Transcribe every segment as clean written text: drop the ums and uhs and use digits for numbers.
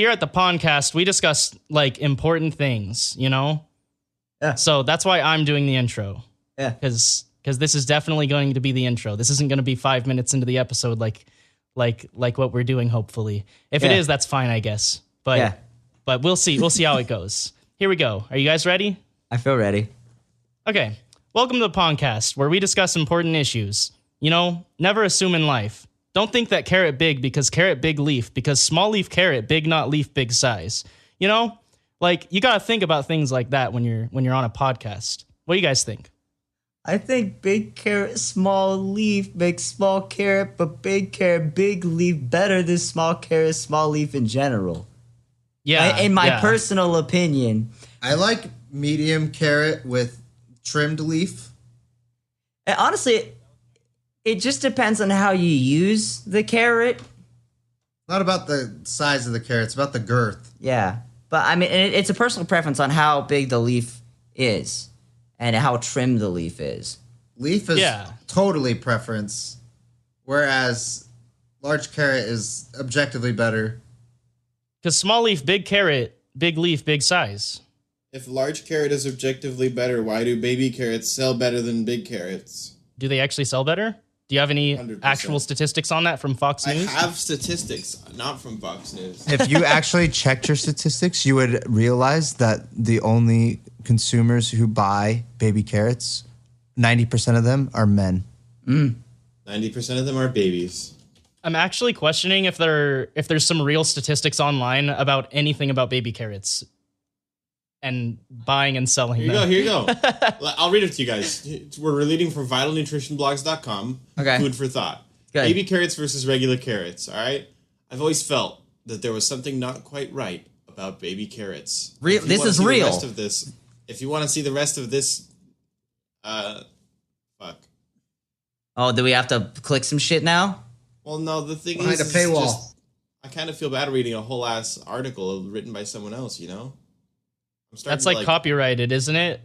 here at the podcast, we discuss like important things, you know? Yeah. So that's why I'm doing the intro. Yeah. Because this is definitely going to be the intro. This isn't going to be 5 minutes into the episode like what we're doing, hopefully. If it is, that's fine, I guess. But we'll see. We'll see how it goes. Here we go. Are you guys ready? I feel ready. Okay. Welcome to the podcast, where we discuss important issues. You know, never assume in life. Don't think that carrot big because carrot big leaf, because small leaf carrot, big not leaf, big size. You know, like you got to think about things like that when you're on a podcast. What do you guys think? I think big carrot, small leaf makes small carrot, but big carrot, big leaf better than small carrot, small leaf in general. Yeah. In my personal opinion. I like medium carrot with trimmed leaf. And honestly, it just depends on how you use the carrot. Not about the size of the carrot, it's about the girth. Yeah. But I mean, it's a personal preference on how big the leaf is and how trim the leaf is. Leaf is totally preference, whereas large carrot is objectively better. Because small leaf, big carrot, big leaf, big size. If large carrot is objectively better, why do baby carrots sell better than big carrots? Do they actually sell better? Do you have any 100%. actual statistics on that from Fox News? I have statistics, not from Fox News. If you actually checked your statistics, you would realize that the only consumers who buy baby carrots, 90% of them are men. 90% of them are babies. I'm actually questioning if there's some real statistics online about anything about baby carrots and buying and selling them. Here you go. I'll read it to you guys. We're reading from vitalnutritionblogs.com. Okay. Food for thought. Good. Baby carrots versus regular carrots, all right? I've always felt that there was something not quite right about baby carrots. This is real. If you want to see the rest of this, fuck. Oh, do we have to click some shit now? Well, no, the thing Behind is a paywall. I kind of feel bad reading a whole ass article written by someone else, you know? That's like copyrighted, isn't it?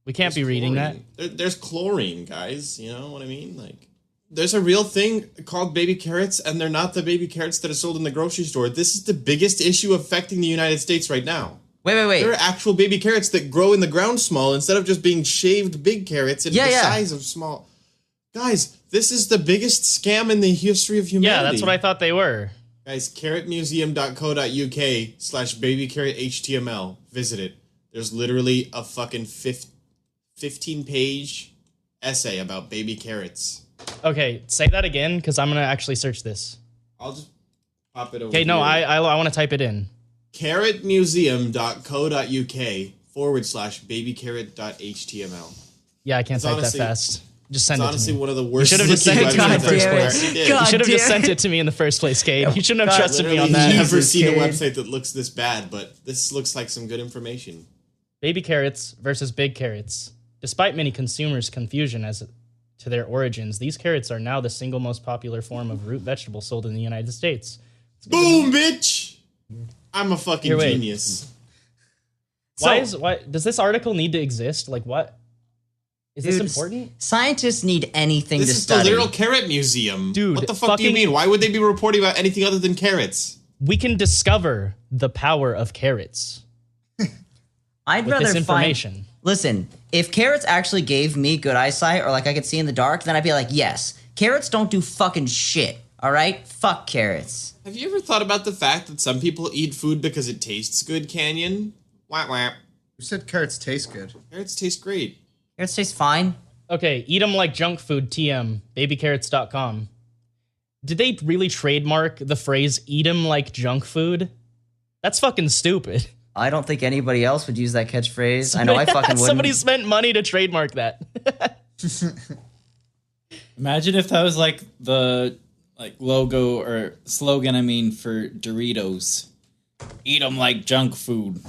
We can't be reading that. There's chlorine, guys. You know what I mean? Like, there's a real thing called baby carrots, and they're not the baby carrots that are sold in the grocery store. This is the biggest issue affecting the United States right now. Wait. There are actual baby carrots that grow in the ground small instead of just being shaved big carrots in the size of small. Guys, this is the biggest scam in the history of humanity. Yeah, that's what I thought they were. Guys, carrotmuseum.co.uk/babycarrothtml. Visit it. There's literally a fucking 15-page essay about baby carrots. Okay, say that again, because I'm going to actually search this. I'll just pop it over. Okay, no, I want to type it in. carrotmuseum.co.uk/babycarrot.html. Yeah, I can't type that fast. Just send it to me. It's honestly one of the worst. You should have just sent it to me in the first place. You You should have just sent it to me in the first place, Cade. You shouldn't have trusted me on that. I've never seen a website that looks this bad, but this looks like some good information. Baby carrots versus big carrots. Despite many consumers' confusion as to their origins, these carrots are now the single most popular form of root vegetable sold in the United States. Boom, bitch! I'm a fucking genius. Why does this article need to exist? Like, what? Is this important? Scientists need anything to study. This is the literal carrot museum. Dude, what the fuck do you mean? Why would they be reporting about anything other than carrots? We can discover the power of carrots. I'd with rather this information. Listen, if carrots actually gave me good eyesight or like I could see in the dark, then I'd be like, yes, carrots don't do fucking shit. All right? Fuck carrots. Have you ever thought about the fact that some people eat food because it tastes good, Canyon? Wah wah. You said carrots taste good. Carrots taste great. Carrots taste fine. Okay, eat them like junk food, TM, babycarrots.com. Did they really trademark the phrase eat them like junk food? That's fucking stupid. I don't think anybody else would use that catchphrase. I know I fucking wouldn't. Somebody spent money to trademark that. Imagine if that was like the logo or slogan, for Doritos. Eat them like junk food.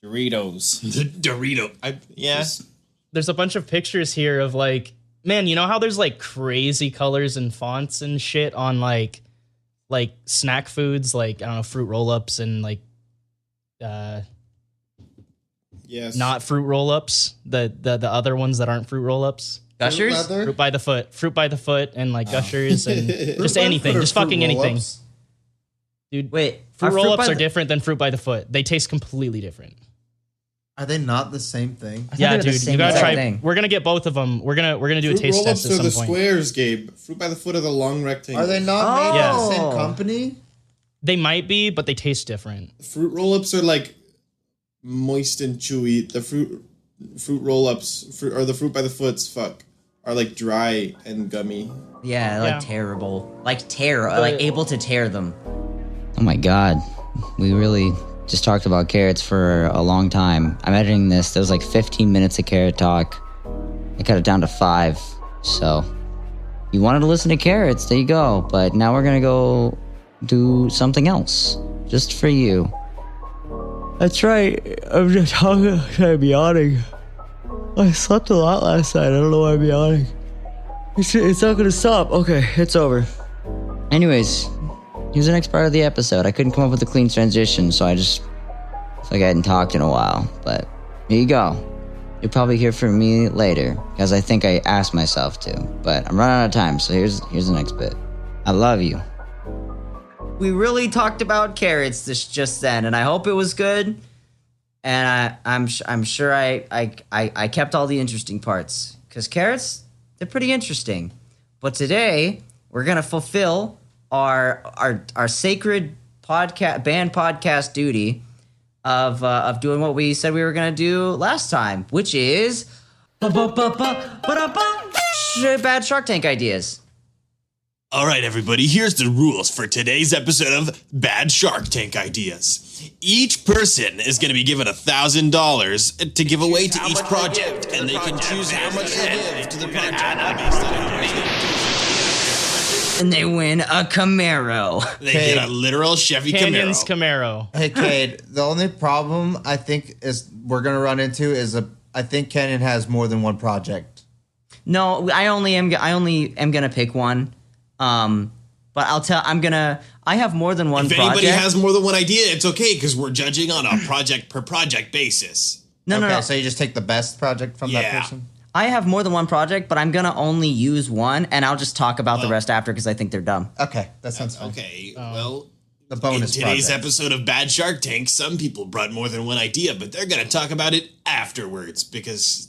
Doritos. Dorito. There's a bunch of pictures here of like, man, you know how there's like crazy colors and fonts and shit on like snack foods, like, I don't know, fruit roll-ups and like, yes, not fruit roll-ups, the other ones that aren't fruit roll-ups. Gushers? Fruit by the foot and like Gushers and just anything, just fucking anything. Dude, Wait, fruit are roll-ups by are the- different than fruit by the foot. They taste completely different. Are they not the same thing? I thought Yeah, they were the dude, same you gotta exact try. thing. We're gonna get both of them. We're gonna do a Fruit taste roll-ups test at are some the point. squares, Gabe. Fruit by the foot are the long rectangles. Are they not made by the Oh. same company? They might be, but they taste different. Fruit roll-ups are like moist and chewy. The fruit roll-ups, or the fruit by the foots, are like dry and gummy. Yeah, Yeah. like terrible. Like like able to tear them. Oh my god. We really just talked about carrots for a long time. I'm editing this. There was like 15 minutes of carrot talk. I cut it down to 5. So, you wanted to listen to carrots, there you go. But now we're gonna go do something else. Just for you. That's right. I'm just talking. I'm yawning. I slept a lot last night. I don't know why I'm yawning. It's not gonna stop. Okay, it's over. Anyways, here's the next part of the episode. I couldn't come up with a clean transition, so I just feel like I hadn't talked in a while. But here you go. You'll probably hear from me later, because I think I asked myself to. But I'm running out of time, so here's the next bit. I love you. We really talked about carrots just then, and I hope it was good. And I'm sure I kept all the interesting parts, because carrots, they're pretty interesting. But today we're gonna fulfill our sacred band podcast duty of doing what we said we were gonna do last time, which is bad Shark Tank ideas. All right, everybody, here's the rules for today's episode of Bad Shark Tank Ideas. Each person is going to be given $1,000 to give away to each project, and they can choose how much to give to the project based on how much And they win a Camaro. they get a literal Chevy Canyon's Camaro. Camaro. Hey, Cade, the only problem I think is we're going to run into is I think Canyon has more than one project. No, I only am gonna pick one. But I have more than one If project. anybody has more than one idea, it's okay because we're judging on a project per project basis. No. So you just take the best project from that Yeah. person? I have more than one project, but I'm gonna only use one, and I'll just talk about the rest after because I think they're dumb. Okay, that sounds fine. Okay, well, The bonus in today's project. episode of Bad Shark Tank, some people brought more than one idea, but they're going to talk about it afterwards because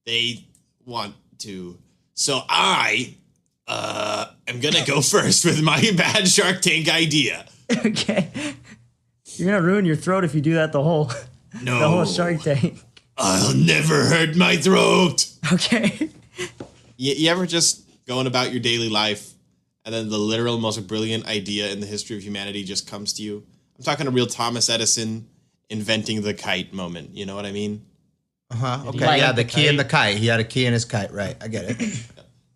they want to. So I am going to go first with my Bad Shark Tank idea. Okay. You're gonna ruin your throat if you do that the whole Shark Tank. I'll never hurt my throat. Okay. You ever just going about your daily life and then the literal most brilliant idea in the history of humanity just comes to you? I'm talking a real Thomas Edison inventing the kite moment. You know what I mean? Uh-huh. Okay, Like yeah, the the key in the kite. He had a key in his kite, right. I get it.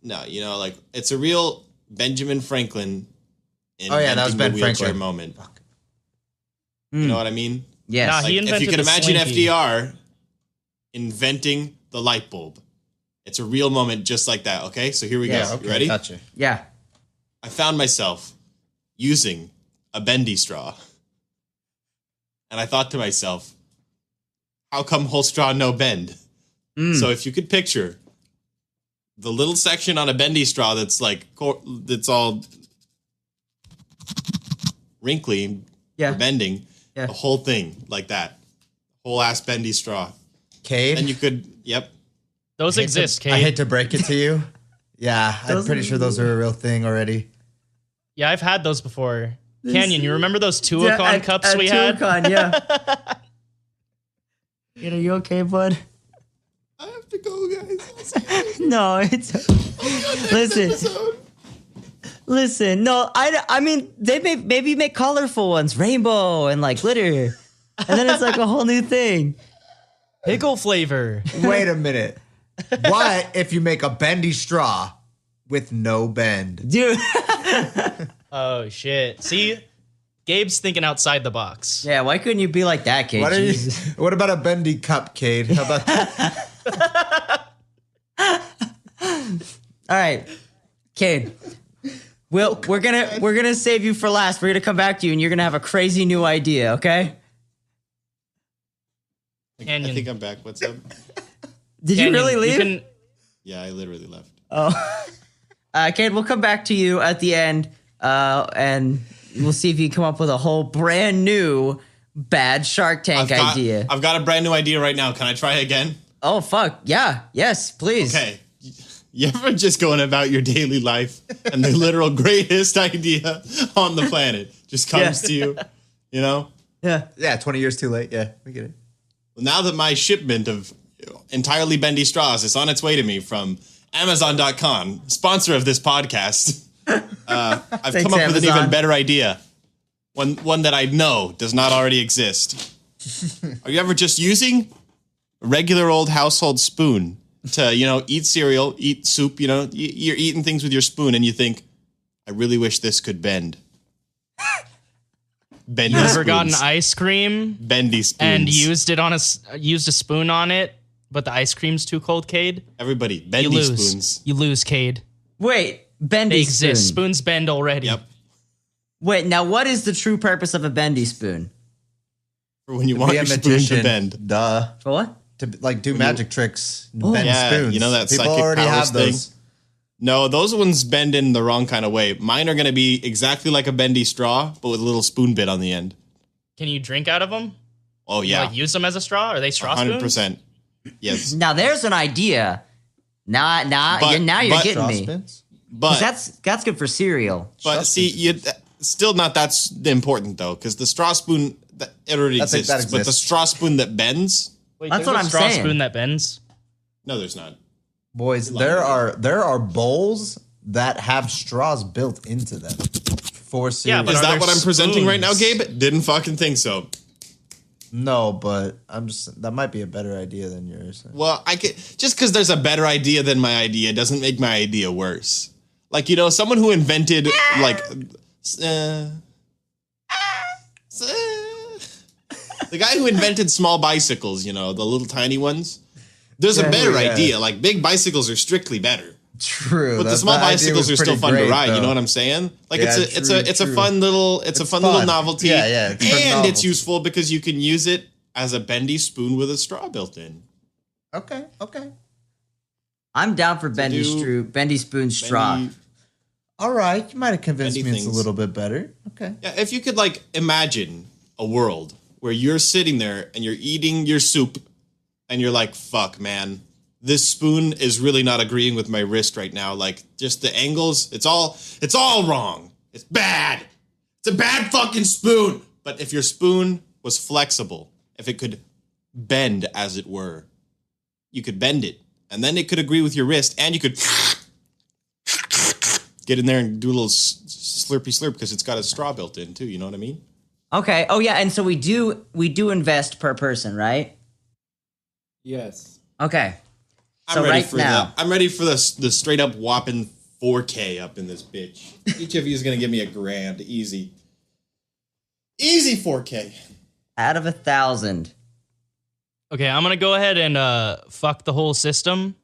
No, you know, like it's a real Benjamin Franklin. Oh, yeah, that was inventing Ben the wheelchair Franklin. moment. You know what I mean? Yes. Nah, Like, he if you invented can the imagine slinky. FDR inventing the light bulb, it's a real moment just like that. Okay, so here we Yeah, go. okay, You ready? gotcha. Yeah. I found myself using a bendy straw, and I thought to myself, "How come whole straw no bend?" So if you could picture the little section on a bendy straw that's like that's all wrinkly, Yeah. for bending, Yeah. the whole thing like that, whole ass bendy straw. Cade, Then you could, yep. Those exist, I Kate. hate to break it to you. Yeah, I'm Those pretty are- sure those are a real thing already. Yeah, I've had those before. Canyon, you remember those Tuacon cups we had? Tuacon, yeah. Are you okay, bud? I have to go, guys. I'll see you No, it's listen. episode. Listen, no, I mean they maybe make colorful ones, rainbow and like glitter, and then it's like a whole new thing. Pickle flavor. Wait a minute. What if you make a bendy straw with no bend? Dude. Oh, shit. See? Gabe's thinking outside the box. Yeah, why couldn't you be like that, Kate? What, are you, Jesus. what about a bendy cup, Cade? How about that? All right, Kate. We're gonna save you for last. We're gonna come back to you, and you're gonna have a crazy new idea. Okay? Canyon. I think I'm back. What's up? Did you Canyon, really leave? can- Yeah, I literally left. Kate, we'll come back to you at the end, and we'll see if you come up with a whole brand new bad Shark Tank idea. I've got a brand new idea right now. Can I try again? Oh, fuck. Yeah. Yes, please. Okay. You ever just going about your daily life and the literal greatest idea on the planet just comes to you, you know? Yeah. Yeah, 20 years too late. Yeah, we get it. Well, now that my shipment of entirely bendy straws is on its way to me from Amazon.com, sponsor of this podcast, I've Thanks, come up with an Amazon. even better idea. One that I know does not already exist. Are you ever just using a regular old household spoon to, eat cereal, eat soup, you're eating things with your spoon and you think, I really wish this could bend. Bendy You ever spoons. gotten ice cream Bendy spoons. and used a spoon on it, but the ice cream's too cold, Cade? Everybody, You bendy lose. spoons. You lose, Cade. Wait, bendy They exist. spoon. Spoons bend already. Yep. Wait, now what is the true purpose of a bendy spoon? For when you want Be a your spoon magician. to bend. Duh. For what? To do magic tricks, bend Yeah, spoons. you know that People psychic already powers have those. thing? No, those ones bend in the wrong kind of way. Mine are going to be exactly like a bendy straw, but with a little spoon bit on the end. Can you drink out of them? Oh, You, yeah. like use them as a straw? Are they straw spoons? 100%. Yes. Now there's an idea. Now But- you're but- getting Straw me. spins? 'Cause But, that's good for cereal. see, still not that's important, though, because the straw spoon, it already I think exists. that But the exists. straw spoon that bends, Wait, That's there's what a I'm straw saying. spoon that bends? no, there's not. Boys, there are bowls that have straws built into them for cereal. Yeah, but Is are that there what I'm presenting right now, spoons? Gabe? Didn't fucking think so. No, but that might be a better idea than yours. Well, just because there's a better idea than my idea doesn't make my idea worse. Like, someone who invented, like, the guy who invented small bicycles, the little tiny ones. There's a better yeah. idea. Like, big bicycles are strictly better. True, But the small bicycles are still fun to ride. You know what I'm saying? Like Yeah, it's a true. fun little fun little novelty. Yeah, yeah, it's a fun and it's novelty. useful because you can use it as a bendy spoon with a straw built in. Okay. I'm down for bendy spoon straw. Bendy- All right, you might have convinced Bendy me it's a things. little bit better. Okay. Yeah, if you could imagine a world where you're sitting there and you're eating your soup and you're like, fuck, man, this spoon is really not agreeing with my wrist right now. Like, just the angles, it's all wrong. It's bad. It's a bad fucking spoon. But if your spoon was flexible, if it could bend, as it were, you could bend it. And then it could agree with your wrist and you could get in there and do a little slurpy slurp because it's got a straw built in too. You know what I mean? Okay. Oh yeah, and so we do invest per person, right? Yes. Okay. I'm So ready right for now- I'm ready for the straight up whopping 4K up in this bitch. Each of you is gonna give me $1,000, easy. Easy 4K. Out of 1,000. Okay, I'm gonna go ahead and fuck the whole system.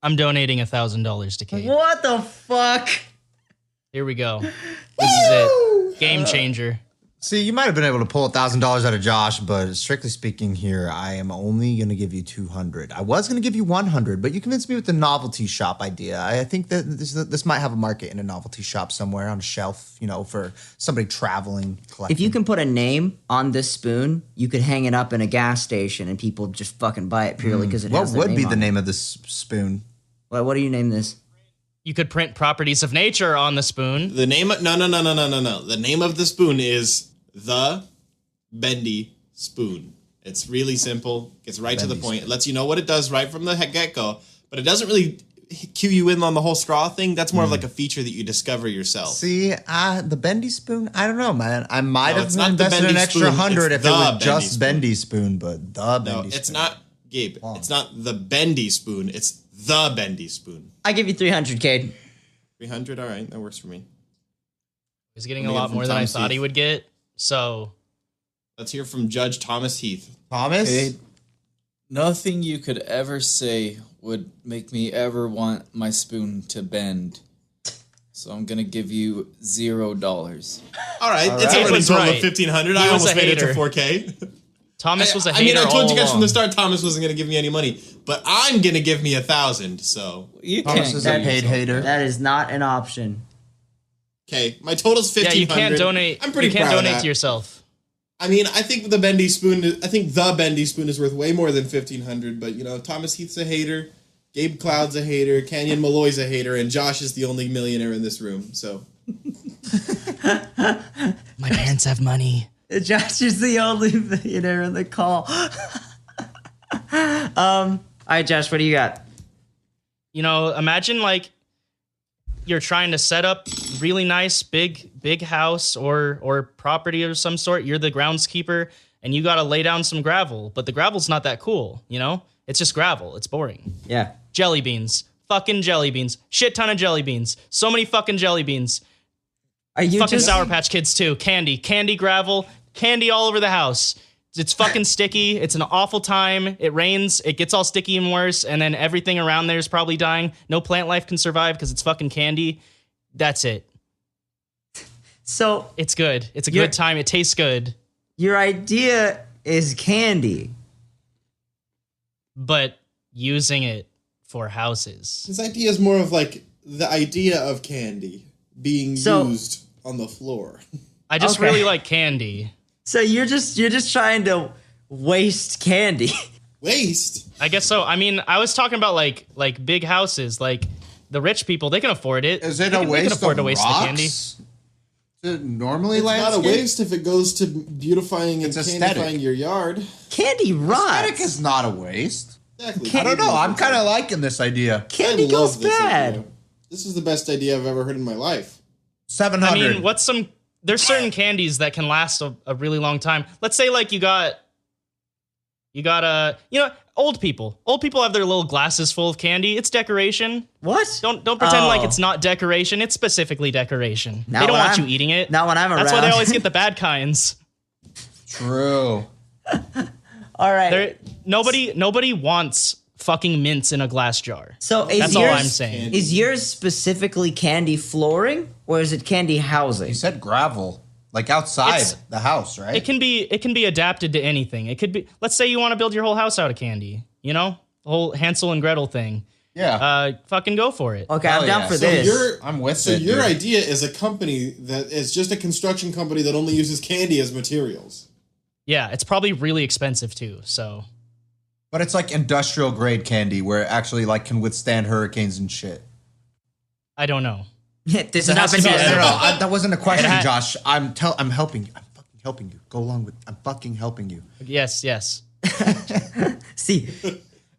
I'm donating $1,000 to Cade. What the fuck? Here we go. This is it. Game changer. See, you might have been able to pull $1,000 out of Josh, but strictly speaking here, I am only going to give you 200. I was going to give you 100, but you convinced me with the novelty shop idea. I think that this might have a market in a novelty shop somewhere on a shelf, for somebody traveling, collecting. If you can put a name on this spoon, you could hang it up in a gas station and people just fucking buy it purely because it what has their would be name the on name of this spoon? it. What do you name this? You could print properties of nature on the spoon. The name no. The name of the spoon is the bendy spoon. It's really simple. Gets right to the point. It lets you know what it does right from the get-go, but it doesn't really cue you in on the whole straw thing. That's more of like a feature that you discover yourself. See, the bendy spoon, I don't know, man. I might No, have it's not the invested an bendy extra spoon, 100 it's if it the was bendy just spoon. bendy spoon, but the bendy No, spoon. it's not, Gabe. It's not the bendy spoon. It's the bendy spoon. I give you 300, Cade. 300. All right, that works for me. He's getting Let a me hear lot from more than I Thomas thought he Heath. would get. So Let's hear from Judge Thomas Heath. Thomas? Hey, nothing you could ever say would make me ever want my spoon to bend. So I'm gonna give you $0. All right, it's right. a running was total right. of 1,500. He I was almost a made it to hater. 4K. Thomas was a I hater. mean, I told all you guys from the along. start Thomas wasn't going to give me any money, but I'm going to give me 1,000. So You Thomas can't is a give paid yourself- hater. That is not an option. Okay, my total's Yeah, 1,500. you can't donate. I'm pretty You can't proud of donate that. to yourself. I mean, I think the bendy spoon is worth way more than 1,500. But you know, Thomas Heath's a hater, Gabe Cloud's a hater, Canyon Malloy's a hater, and Josh is the only millionaire in this room. So My parents have money. Josh is the only millionaire in the call. All right, Josh, what do you got? You know, imagine like you're trying to set up really nice big house or property of some sort. You're the groundskeeper and you got to lay down some gravel, but the gravel's not that cool, you know? It's just gravel. It's boring. Yeah. Jelly beans. Fucking jelly beans. Shit ton of jelly beans. So many fucking jelly beans. Are you Fucking just Sour Patch Kids too. Candy gravel, candy all over the house. It's fucking sticky. It's an awful time. It rains. It gets all sticky and worse. And then everything around there is probably dying. No plant life can survive because it's fucking candy. That's it. So It's good. It's a You're- good time. It tastes good. your idea is candy. But using it for houses. his idea is more of like the idea of candy being So- used on the floor. I just Okay. really like candy. So you're just trying to waste candy. Waste. I guess so. I mean, I was talking about like big houses, like the rich people, they can afford it. Is it They a can- they waste can afford of to waste rocks? the candy. Is it normally It's not a landscape? waste if it goes to beautifying and It's aesthetic. candifying your yard. Candy Aesthetic rots. is not a waste. Exactly. I don't know. I'm kind of liking this idea. Candy goes bad. Idea. This is the best idea I've ever heard in my life. 700. I mean, there's certain candies that can last a really long time. Let's say like you got old people. Old people have their little glasses full of candy. It's decoration. What? Don't pretend like Oh. it's not decoration. It's specifically decoration. Not They don't when want you I'm- eating it. not when I'm That's why they around. always get the bad kinds. True. All right. Nobody wants fucking mints in a glass jar. So is That's all yours, I'm saying. Is yours specifically candy flooring or is it candy housing? You said gravel, like outside It's- the house, right? It can be adapted to anything. It could be, let's say you want to build your whole house out of candy, you know? The whole Hansel and Gretel thing. yeah. Fucking go for it. Okay, Hell I'm down yeah. for So this. I'm with So it, your dude. idea is a company that is just a construction company that only uses candy as materials. Yeah, it's probably really expensive too. So But it's like industrial grade candy where it actually like can withstand hurricanes and shit. I don't know. This It has has not to been be- No, that wasn't a question, It ha- Josh. I'm helping you. I'm fucking helping you. Go along with. I'm fucking helping you. Yes. See,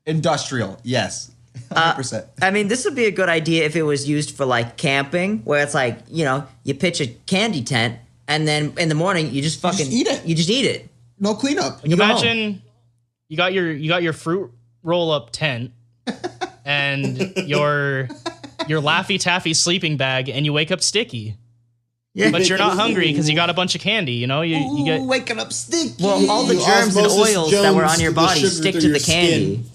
Industrial, yes, 100%. I mean, this would be a good idea if it was used for like camping, where it's like, you know, you pitch a candy tent and then in the morning you just fucking eat it. You just eat it. No cleanup. You go home. Imagine you got your fruit roll up tent and your Laffy Taffy sleeping bag, and you wake up sticky. Yeah. But you're not hungry because you got a bunch of candy. You know, you get. waking up stinky. Well, all the You germs and Osmosis oils that were Jones on your the body sugar stick through to your the candy. skin.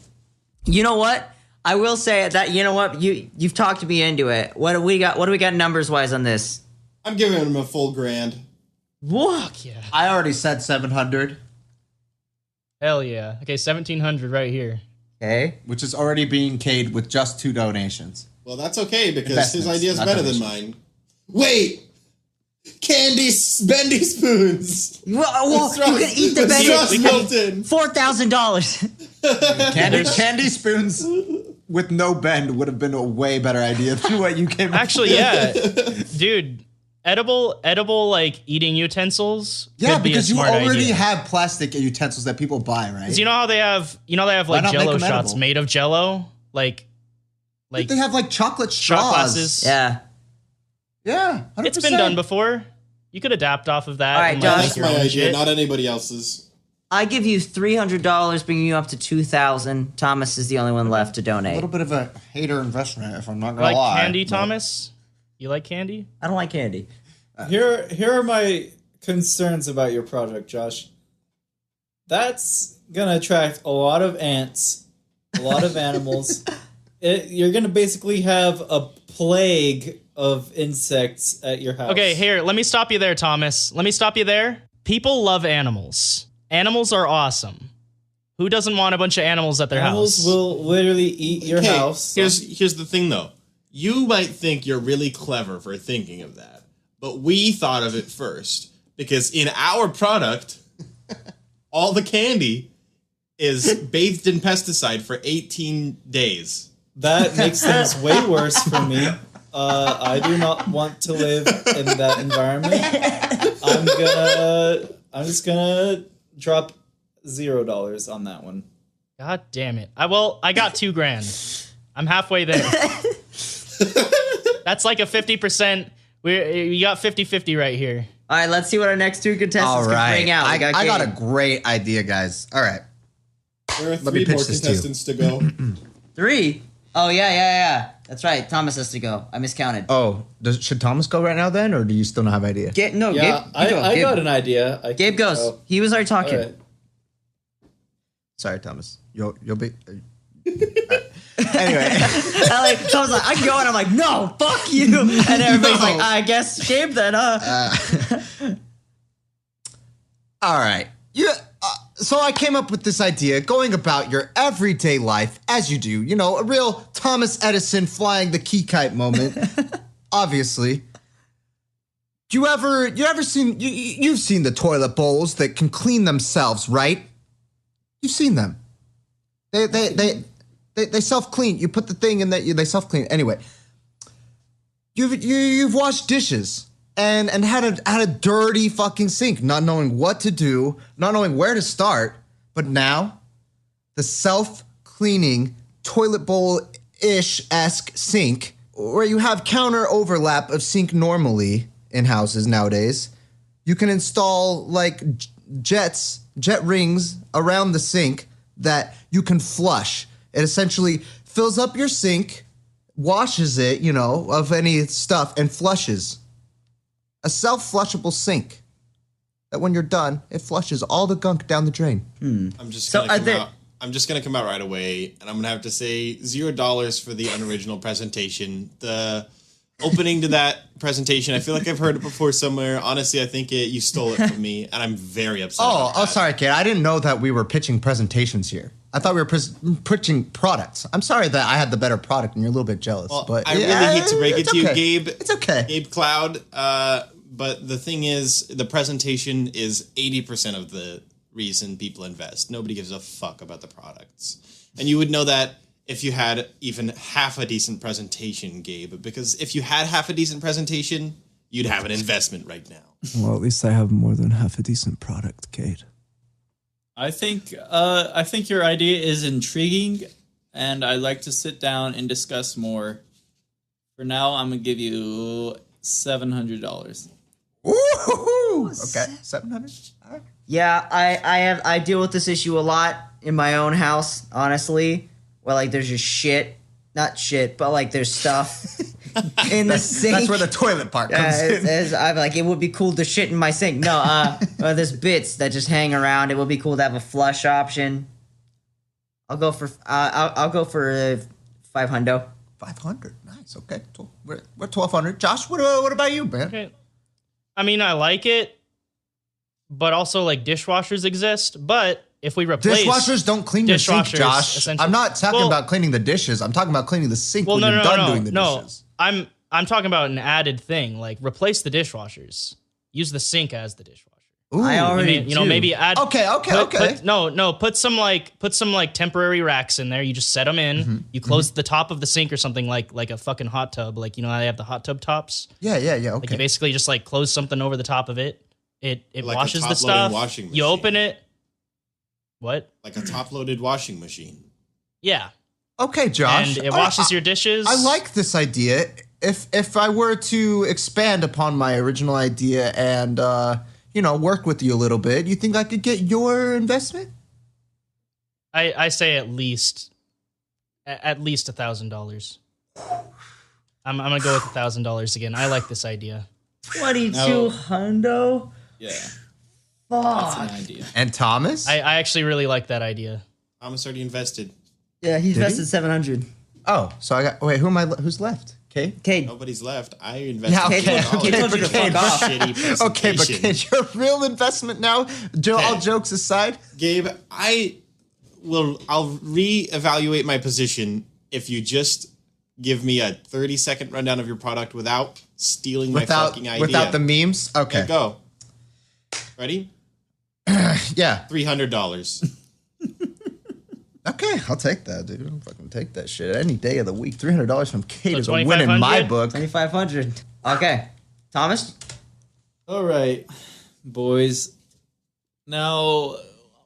You know what? I will say that. You know what? You've talked me into it. What do we got? What do we got numbers wise on this? I'm giving him a full grand. What? Yeah. I already said 700, Hell yeah. Okay, 1,700 right here. Okay. which is already being paid with just 2 donations. Well, that's okay because his Investments, idea is not better than donations. mine. Wait! Bendy spoons! Well, you can eat the With bendy. sauce built in. $4,000. Candy spoons with no bend would have been a way better idea than what you came up Actually, yeah, dude. Edible like eating utensils. Yeah, could be a because you smart already idea. have plastic utensils that people buy, right? 'Cause you know how they have like not make Jello them shots edible? made of Jello, like they have like chocolate straws. shot glasses. Yeah. Yeah, 100%. It's been done before. You could adapt off of that. All right, and, Josh. make That's your my own idea, shit. not anybody else's. I give you $300, bringing you up to $2,000. Thomas is the only one left to a donate. little bit of a hater investment, if I'm not You gonna like lie. candy, but- Thomas? You like candy? I don't like candy. Here are my concerns about your project, Josh. That's gonna attract a lot of ants, a lot of animals. You're gonna basically have a plague of insects at your house. Okay, here, let me stop you there, Thomas. Let me stop you there. People love animals. Animals are awesome. Who doesn't want a bunch of animals at their Animals house? will literally eat your house. Here's the thing though. You might think you're really clever for thinking of that. but we thought of it first because in our product, all the candy is bathed in pesticide for 18 days. That makes things way worse for me. I do not want to live in that environment. I'm just gonna drop $0 on that one. God damn it. I got $2,000. I'm halfway there. That's like a 50%. We got 50-50 right here. All right, let's see what our next two contestants All right. can bring out. I got a Gabe. great idea, guys. All right. There are Let me 3 more pitch this to you. contestants to go. 3. Oh, yeah. That's right. Thomas has to go. I miscounted. Oh, should Thomas go right now then, or do you still not have an idea? Yeah, Yeah, Gabe, you go. I Gabe. got an idea. Gabe goes. Oh, He was already talking. all right. Sorry, Thomas. You'll be. Anyway, Thomas like, I can go, and I'm like, no, fuck you. And everybody's like, I guess Gabe then, all right. So I came up with this idea, going about your everyday life as you do. You know, a real Thomas Edison flying the key kite moment. Obviously. You've seen the toilet bowls that can clean themselves, right? You've seen them. They self-clean. You put the thing in that they self-clean. Anyway, you've washed dishes and had a dirty fucking sink, not knowing what to do, not knowing where to start. But now, the self-cleaning toilet bowl-ish-esque sink, where you have counter overlap of sink normally in houses nowadays, you can install like jet rings around the sink that you can flush. It essentially fills up your sink, washes it, of any stuff, and flushes. A self-flushable sink that when you're done, it flushes all the gunk down the drain. I'm just gonna come out right away, and I'm gonna have to say $0 for the unoriginal presentation. The opening to that presentation, I feel like I've heard it before somewhere. Honestly, I think you stole it from me, and I'm very upset. about that. Sorry, kid. I didn't know that we were pitching presentations here. I thought we were pitching products. I'm sorry that I had the better product and you're a little bit jealous. Well, but I really hate to break it to you, Gabe. It's okay. Gabe Cloud. But the thing is, the presentation is 80% of the reason people invest. Nobody gives a fuck about the products. And you would know that if you had even half a decent presentation, Gabe. Because if you had half a decent presentation, you'd have an investment right now. Well, at least I have more than half a decent product, Kate. I think your idea is intriguing, and I'd like to sit down and discuss more. For now, I'm gonna give you $700. Ooh, okay, 700. All right. Yeah, I deal with this issue a lot in my own house, honestly. Where like there's just not shit, but like there's stuff in the sink. That's where the toilet part comes in. I'm like, it would be cool to shit in my sink. No, there's bits that just hang around. It would be cool to have a flush option. I'll go for 500. 500, nice. Okay, we're 1,200. Josh, what about you, man? Okay. I mean, I like it, but also like dishwashers exist. But if we replace Dishwashers don't clean your sink, dishwashers, Josh. essentially- I'm not talking Well- about cleaning the dishes. I'm talking about cleaning the sink well, when you're done doing the dishes. I'm talking about an added thing, like replace the dishwashers. Use the sink as the dishwasher. Ooh, I already You know, maybe add. Okay. Put some like temporary racks in there. You just set them in. Mm-hmm. You close the top of the sink or something like a fucking hot tub. Like, how they have the hot tub tops. Yeah. Like you Okay. basically just like close something over the top of it. It Like a washes the top-loading stuff. washing You machine. open it. What? Like a top-loaded washing machine. Yeah. Okay, Josh. And it washes your dishes. I like this idea. If I were to expand upon my original idea and work with you a little bit, you think I could get your investment? I say at least $1,000. I'm gonna go with $1,000 again. I like this idea. 2,200. Yeah, Fuck. that's an idea. And Thomas? I actually really like that idea. Thomas already invested. Yeah, he he? invested 700. So who's left? Okay. Cade. Nobody's left. I invested. Yeah, okay. $100. Kate told you to fuck off. Shitty Okay, but presentation. get your real investment now. All jokes aside. Gabe, I'll reevaluate my position if you just give me a 30-second rundown of your product without stealing my Without fucking idea. without the memes. Okay. Okay, go. Ready? Yeah. $300. Okay, I'll take that, dude. I'll fucking take that shit any day of the week. $300 from Kate So is a win in my 2,500? book. 2,500. Okay. Thomas? All right, boys. Now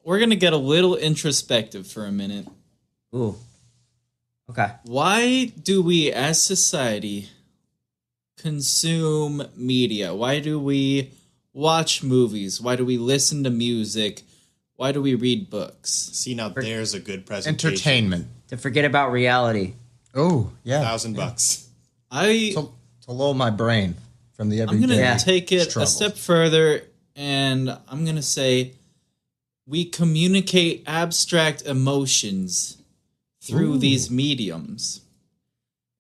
we're gonna get a little introspective for a minute. Ooh. Okay. Why do we, as society, consume media? Why do we watch movies? Why do we listen to music? Why do we read books? See, now there's a good presentation. Entertainment. To forget about reality. Oh, yeah. $1,000. To lull my brain from the I'm everyday. gonna take it struggles. a step further, and I'm gonna say we communicate abstract emotions through these mediums.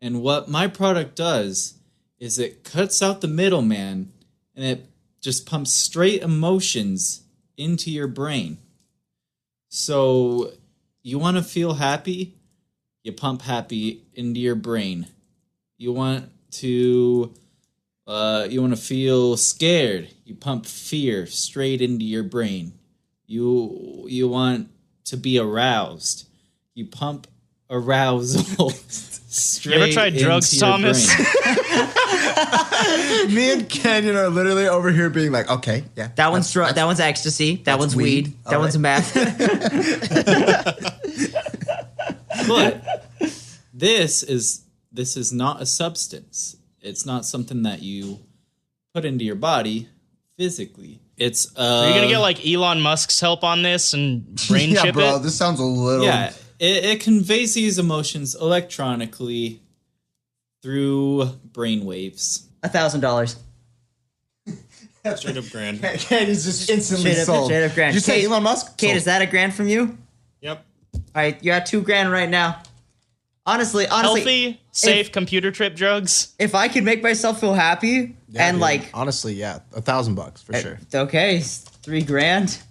And what my product does is it cuts out the middleman and it just pumps straight emotions into your brain. So you want to feel happy, you pump happy into your brain. You want to feel scared, you pump fear straight into your brain. You want to be aroused, you pump arousal straight. You ever tried drugs, into your Thomas? brain. Me and Canyon are literally over here being like, okay, yeah. That one's that one's ecstasy. That one's weed. weed. That All one's meth. But this is not a substance. It's not something that you put into your body physically. It's Are you gonna get like Elon Musk's help on this and brain yeah, chip bro, it? this sounds a little. yeah. It conveys these emotions electronically through brainwaves. $1,000. Straight up grand. Candy's just instantly Straight up- sold. straight up grand. Did you say Kate- Elon Musk? Kate, Sold. is that a grand from you? Yep. All right, you're at $2,000 right now. Honestly, Healthy, safe computer trip drugs. if I could make myself feel happy Yeah, and dude. like, honestly, yeah, $1,000 for sure. okay, $3,000.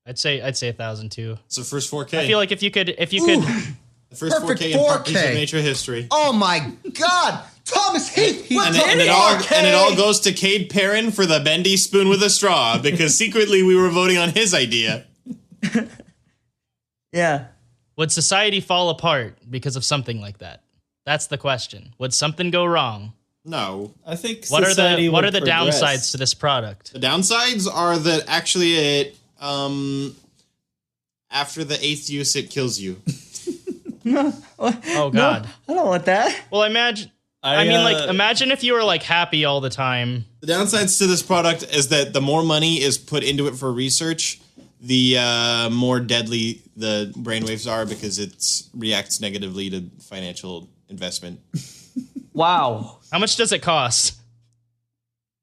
I'd say 1,000 too. So first 4K. I feel like if you could the first perfect 4K in Parties 4K. of Nature history. Oh my God, Thomas Heath, And it all goes to Cade Perrin for the bendy spoon with a straw because secretly we were voting on his idea. Yeah. would society fall apart because of something like that? That's the question. Would something go wrong? No. I think What are society the would progress. downsides to this product? The downsides are that actually it after the 8th use it kills you. Oh God. I don't want that. Well, imagine imagine if you were like happy all the time. The downsides to this product is that the more money is put into it for research, the more deadly the brainwaves are because it reacts negatively to financial investment. Wow. How much does it cost?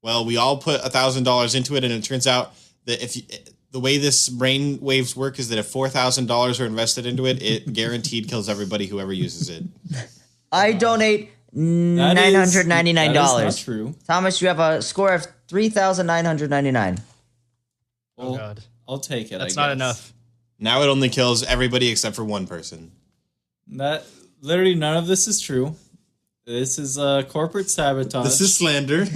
Well, we all put $1,000 into it, and it turns out that the way this brain waves work is that if $4,000 are invested into it, it guaranteed kills everybody who ever uses it. I donate That is $999. not true. Thomas, you have a score of 3,999. Oh Well, God. I'll take it. That's I not guess. enough. Now it only kills everybody except for one person. That literally none of this is true. This is corporate sabotage. This is slander.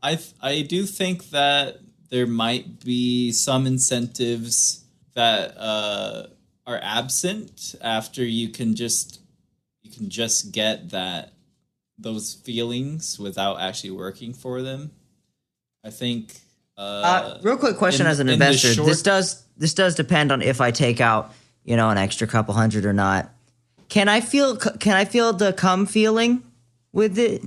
I do think that there might be some incentives that are absent after you can just get those feelings without actually working for them. I think. Real quick question as an in the investor. short- This does depend on if I take out, an extra couple hundred or not. Can I feel the cum feeling with it?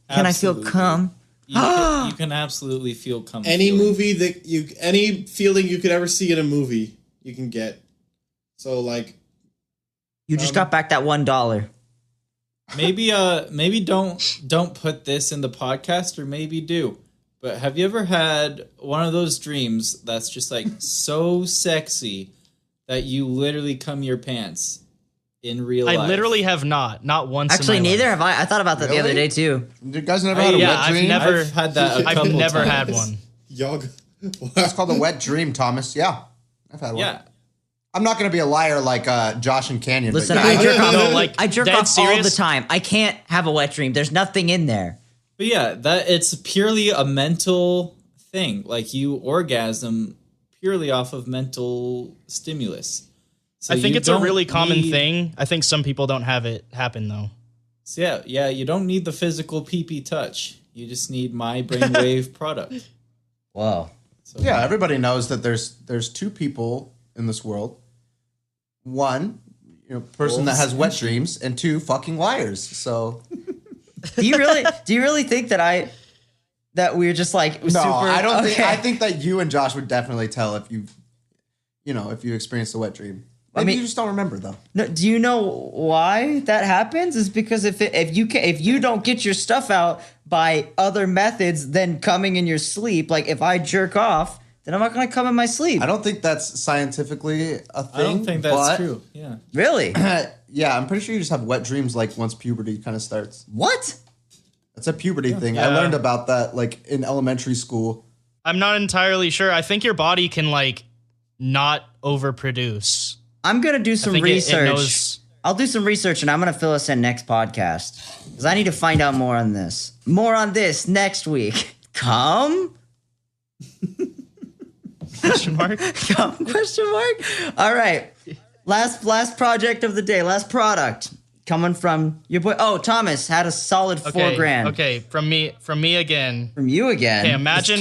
Can Absolutely. I feel cum? You can absolutely feel comfortable. Any feeling you could ever see in a movie, you can get. So like, You just got back that $1. Maybe don't put this in the podcast, or maybe do. But have you ever had one of those dreams that's just like so sexy that you literally cum your pants in real life? I literally have not once. Actually, in my neither life. have I. I thought about that the other day too. You guys never had a Yeah, wet I've dream? never- I've had that. A I've couple never times. had one. Yog. It's called a wet dream, Thomas. Yeah, I've had one. Yeah. I'm not going to be a liar like Josh and Canyon. Listen, but yeah, I jerk off. No, like, I jerk dead off all the serious? time. I can't have a wet dream. There's nothing in there. But yeah, that it's purely a mental thing. Like you orgasm purely off of mental stimulus. So I think you it's a really don't common need- thing. I think some people don't have it happen though. So yeah, you don't need the physical pee-pee touch. You just need my brainwave product. Whoa. So, Yeah, everybody knows that there's two people in this world. One, person that has wet dreams, and two, fucking liars. So Do you really think that we're just like no, super? I don't think. Okay. I think that you and Josh would definitely tell if you experienced a wet dream. Maybe you just don't remember though. No, do you know why that happens? Is because if you don't get your stuff out by other methods than coming in your sleep, like if I jerk off, then I'm not gonna come in my sleep. I don't think that's scientifically a thing. I don't think that's but, true. Yeah. Really? Yeah, I'm pretty sure you just have wet dreams like once puberty kind of starts. What? It's a puberty thing. Yeah. I learned about that like in elementary school. I'm not entirely sure. I think your body can like not overproduce. I'm gonna do some think it research. knows- I'll do some research and I'm gonna fill us in next podcast because I need to find out more on this. More on this next week. Come? Question mark? Come? Question mark? All right. Last project of the day. Last product coming from your boy. Oh, Thomas had a solid $4,000. Okay, from me again. From you again. Okay, imagine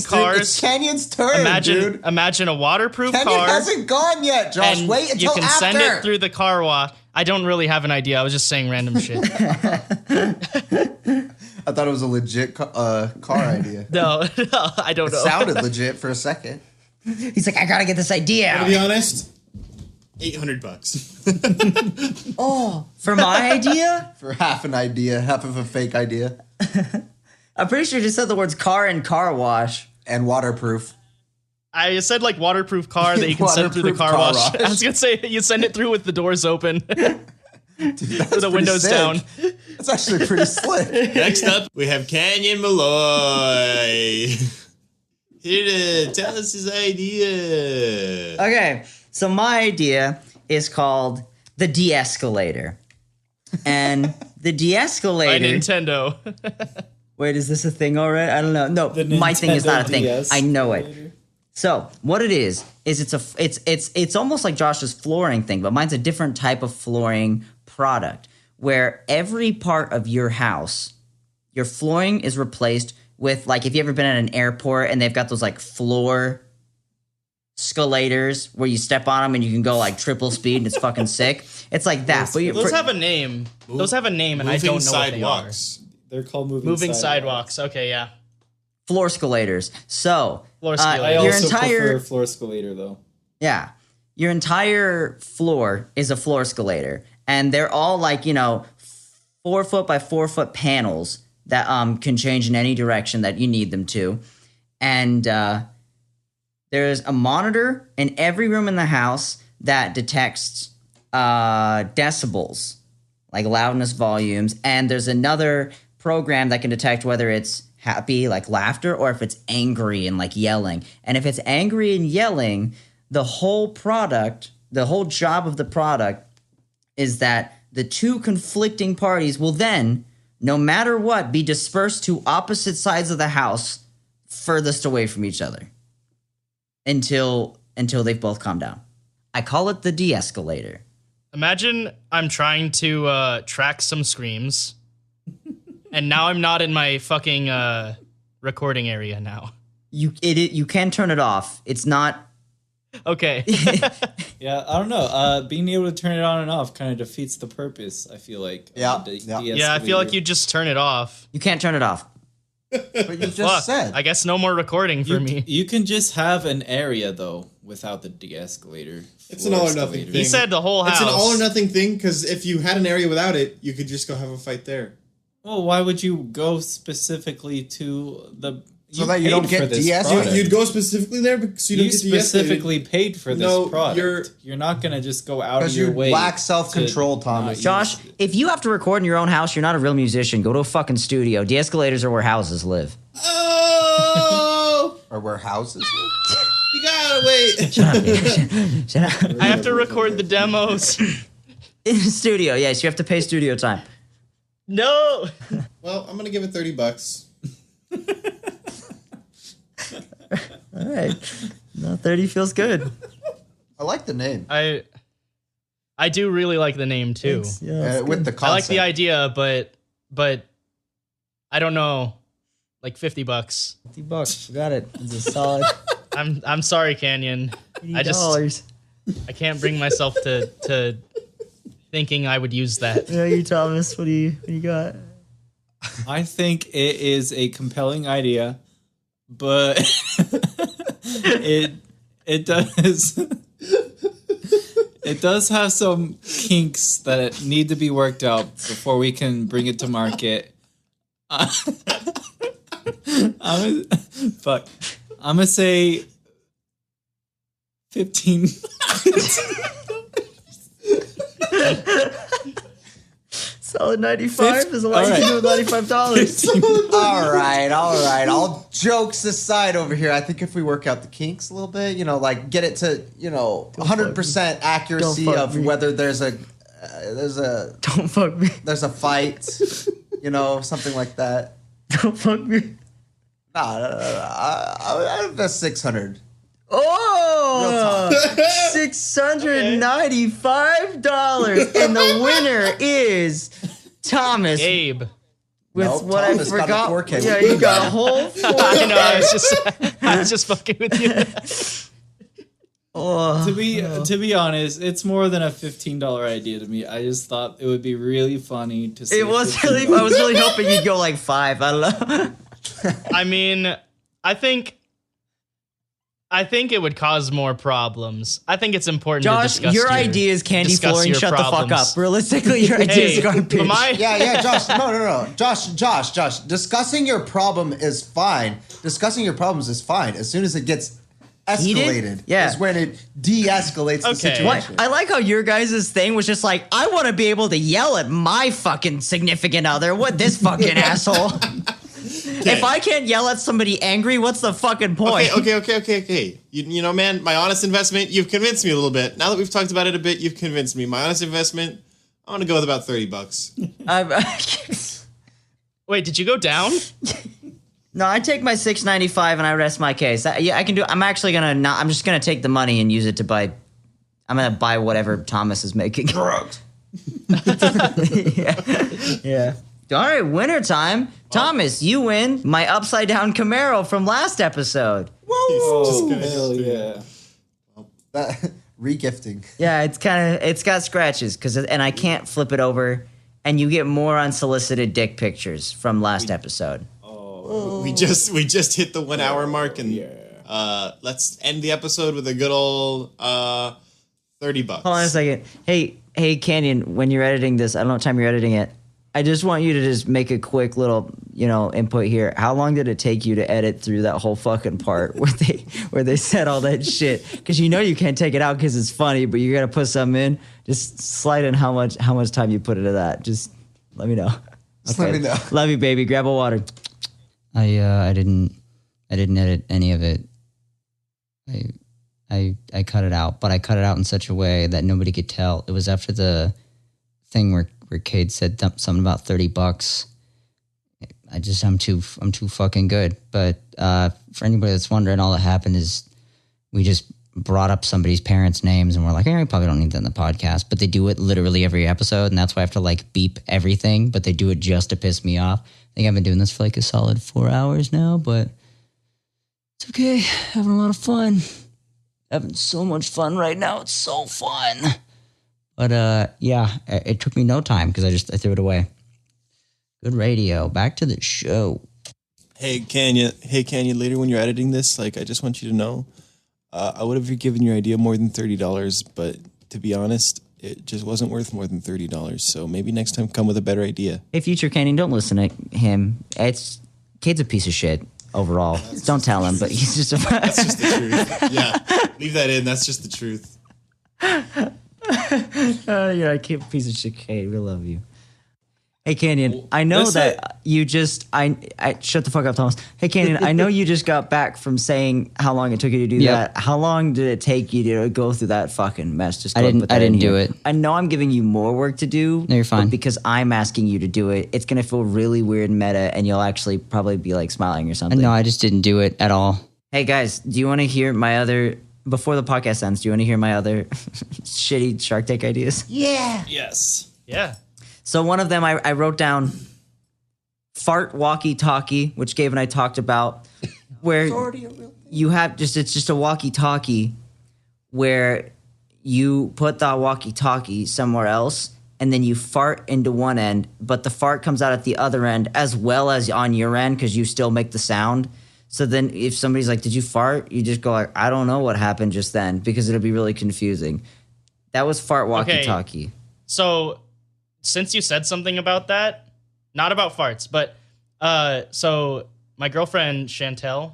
cars. It's Canyon's turn, dude. Imagine a waterproof Canyon car. hasn't gone yet, Josh. and Wait until you can after. send it through the car wash. I don't really have an idea. I was just saying random shit. I thought it was a legit car idea. No, I don't It know. sounded legit for a second. He's like, I gotta get this idea. To be honest, $800. Oh, for my idea? For half an idea, half of a fake idea. I'm pretty sure you just said the words car and car wash. And waterproof. I said like waterproof car that you can send through the Waterproof car car wash. wash. I was gonna say you send it through with the doors open, Dude, that's with the pretty windows sick. down. That's actually pretty slick. Next up, we have Canyon Malloy. Here to tell us his idea. Okay, so my idea is called the de-escalator. And the By de-escalator... Nintendo. Wait, is this a thing already? I don't know. No, The my thing is not a Nintendo thing. DS I know it. later. So what it is it's almost like Josh's flooring thing, but mine's a different type of flooring product where every part of your house, your flooring is replaced with, like, if you ever been at an airport and they've got those like floor escalators where you step on them and you can go like triple speed and it's fucking sick. It's like that. But Those have a name. Those have a name, and I don't know what they are. sidewalks. They're called Moving sidewalks. Okay, yeah. floor escalators. So Floor I escalators. your also entire prefer floor escalator though. Yeah. Your entire floor is a floor escalator. And they're all like, 4 foot by 4 foot panels that can change in any direction that you need them to. And there's a monitor in every room in the house that detects decibels, like loudness volumes. And there's another program that can detect whether it's happy, like laughter, or if it's angry and like yelling. And if it's angry and yelling, the whole product, the whole job of the product is that the two conflicting parties will then, no matter what, be dispersed to opposite sides of the house furthest away from each other until they've both calmed down. I call it the de-escalator. Imagine I'm trying to track some screams, and now I'm not in my fucking recording area now. You can turn it off. It's not. Okay. Yeah, I don't know. Being able to turn it on and off kind of defeats the purpose, I feel like. of Yeah, the yeah. Yeah, I feel like de-escalator. you just turn it off. You can't turn it off. But you just Fuck. said. I guess no more recording for me. You can just have an area though without the de-escalator. It's an all or nothing escalator. thing. He said the whole house. It's an all or nothing thing because if you had an area without it, you could just go have a fight there. Well, why would you go specifically to the? So that you paid don't get for this de-escalated? product. You'd go specifically there because you don't You get de-escalated. specifically paid for this No, product. You're not gonna just go out of Because your you way. lack self-control, to Thomas. not Josh, use it. if you have to record in your own house, you're not a real musician. Go to a fucking studio. De-escalators are where houses live. Oh, Or where houses live. you gotta wait. Shut up. I have to record the demos. In the studio, yes, you have to pay studio time. No. Well, I'm gonna give it $30. All right. No, 30 feels good. I like the name. I do really like the name too. Yeah, With the concept. I like the idea, but I don't know, like $50. $50. Got it. It's a solid I'm sorry, Canyon. $80. I can't bring myself to thinking I would use that. Yeah, you, Thomas. What do you got? I think it is a compelling idea, but it does have some kinks that need to be worked out before we can bring it to market. I'm gonna say 15. Solid 95 is a lot All you do with $95. All right. All jokes aside over here, I think if we work out the kinks a little bit, like get it to, 100% accuracy Don't fuck of me. whether there's a Don't fuck me. there's a fight, something like that. Don't fuck me. I invest 600. Oh, $695, and the winner is Thomas. Gabe. With Nope, what Thomas I got a forgot. 4K. Yeah, you got a whole 4K. I know. I was just fucking with you. Oh, To be honest, it's more than a $15 idea to me. I just thought it would be really funny to see. it was really. I was really hoping you'd go like 5. I don't know. I mean, I think it would cause more problems. I think it's important to Josh, discuss your idea is candy discuss flooring. your Shut the fuck problems. up. Realistically, your idea is Hey, garbage. but my Yeah, Josh. No. Josh. Discussing your problem is fine. Discussing your problems is fine. As soon as it gets escalated, Yeah. is when it de-escalates the Okay. situation. I like how your guys' thing was just like, I want to be able to yell at my fucking significant other. What this fucking asshole? If I can't yell at somebody angry, what's the fucking point? Okay. You know, man, my honest investment, you've convinced me a little bit. Now that we've talked about it a bit, you've convinced me. My honest investment, I'm gonna go with about $30. wait, did you go down? No, I take my $6.95 and I rest my case. I can do. I'm actually gonna not. I'm just gonna take the money and use it to buy. I'm gonna buy whatever Thomas is making. yeah. All right, winter time. Thomas, you win my upside down Camaro from last episode. Hell yeah. Regifting. Yeah, it's got scratches and I can't flip it over, and you get more unsolicited dick pictures from last episode. We just hit the 1 hour mark, and let's end the episode with a good old $30. Hold on a second. Hey, Canyon, when you're editing this, I don't know what time you're editing it. I just want you to just make a quick little, input here. How long did it take you to edit through that whole fucking part where they said all that shit? Because you can't take it out because it's funny, but you got to put something in. Just slide in how much time you put into that. Just let me know. Just let me know. Love you, baby. Grab a water. I didn't edit any of it. I cut it out, but I cut it out in such a way that nobody could tell. It was after the thing where Cade said something about $30. I'm too fucking good. But for anybody that's wondering, all that happened is we just brought up somebody's parents' names and we're like, we probably don't need that in the podcast. But they do it literally every episode, and that's why I have to beep everything. But they do it just to piss me off. I think I've been doing this for a solid 4 hours now, but it's okay. Having a lot of fun. Having so much fun right now. It's so fun. But yeah, it took me no time because I threw it away. Good radio. Back to the show. Hey Canyon, later when you're editing this, I just want you to know, I would have given your idea more than $30, but to be honest, it just wasn't worth more than $30. So maybe next time come with a better idea. Hey, future Canyon, don't listen to him. Cade's a piece of shit overall. Don't tell him, but he's just That's just the truth. Yeah, leave that in. That's just the truth. you're a piece of shit, Cade. We love you. Hey Canyon, I know This that you just I shut the fuck up, Thomas. Hey Canyon, I know you just got back from saying how long it took you to do Yep. that. How long did it take you to go through that fucking mess? Just I go didn't- put that I didn't in do here. it. I know I'm giving you more work to do. No, you're fine. But because I'm asking you to do it, it's gonna feel really weird and meta, and you'll actually probably be like smiling or something. No, I just didn't do it at all. Hey guys, do you want to hear my other? Before the podcast ends, do you want to hear my other shitty Shark Tank ideas? Yes. Yeah. So one of them I wrote down fart walkie-talkie, which Gabe and I talked about, where you have it's just a walkie-talkie where you put the walkie-talkie somewhere else and then you fart into one end, but the fart comes out at the other end as well as on your end because you still make the sound. So then if somebody's like, did you fart? You just go like, I don't know what happened just then because it'll be really confusing. That was fart walkie-talkie. So since you said something about that, not about farts, but so my girlfriend Chantel,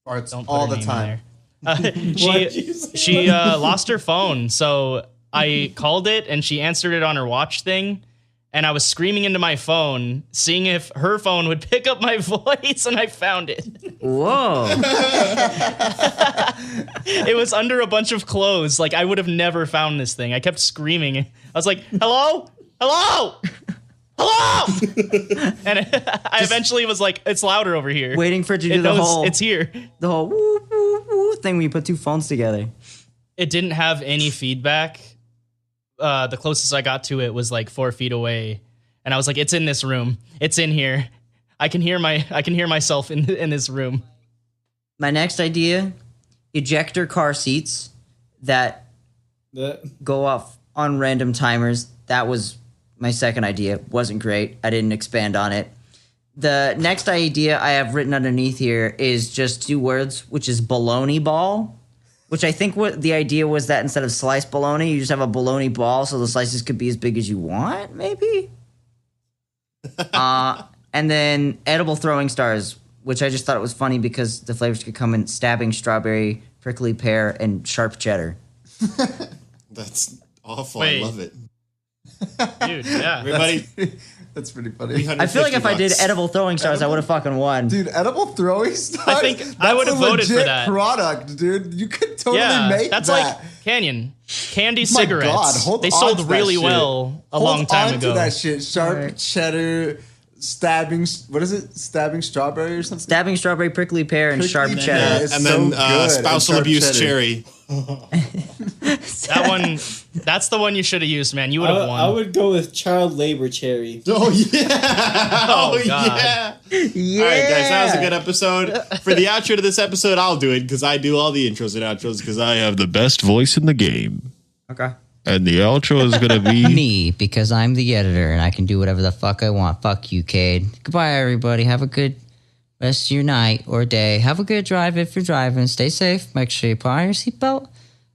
Farts don't put all her the name time. in there. She lost her phone, so I called it and she answered it on her watch thing. And I was screaming into my phone, seeing if her phone would pick up my voice, and I found it. Whoa. It was under a bunch of clothes. Like, I would have never found this thing. I kept screaming. I was like, hello? Hello? Hello? And I eventually was like, it's louder over here. Waiting for it to do It the knows whole it's here. the whole woo, woo, woo thing when you put two phones together. It didn't have any feedback. The closest I got to it was like 4 feet away, and I was like, "It's in this room. It's in here. I can hear myself in this room." My next idea, ejector car seats that go off on random timers. That was my second idea. Wasn't great. I didn't expand on it. The next idea I have written underneath here is just 2 words, which is bologna ball. Which I think what the idea was that instead of sliced bologna, you just have a bologna ball, so the slices could be as big as you want, maybe. And then edible throwing stars, which I just thought it was funny because the flavors could come in stabbing strawberry, prickly pear, and sharp cheddar. That's awful. Wait. I love it. Dude, yeah. Everybody, That's pretty funny. I feel like if I did $350. edible throwing stars, I would have fucking won. Dude, edible throwing stars? I think I would have That's a voted for legit that. product, dude. You could totally Yeah, make that's that. like Canyon candy My cigarettes. God, hold they on sold to that really shit. well a Hold long time on ago. to that shit. Sharp Alright. cheddar, stabbing. What is it? Stabbing strawberry or something? Stabbing strawberry, prickly pear, and Prickly sharp pear. cheddar. It's And so then good. And spousal sharp abuse cheddar. cherry. That one, that's the one you should have used, man. You would have won. I would go with child labor cherry. Oh yeah! Oh, God. yeah! Yeah. All right, guys, that was a good episode. For the outro to this episode, I'll do it because I do all the intros and outros because I have the best voice in the game. Okay. And the outro is gonna be Me, because I'm the editor and I can do whatever the fuck I want. Fuck you, Cade. Goodbye, everybody. Have a good rest of your night or day. Have a good drive if you're driving. Stay safe. Make sure you put on your seatbelt.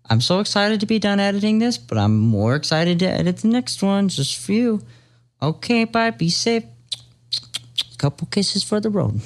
I'm so excited to be done editing this, but I'm more excited to edit the next one just for you. Okay, bye. Be safe. Couple kisses for the road.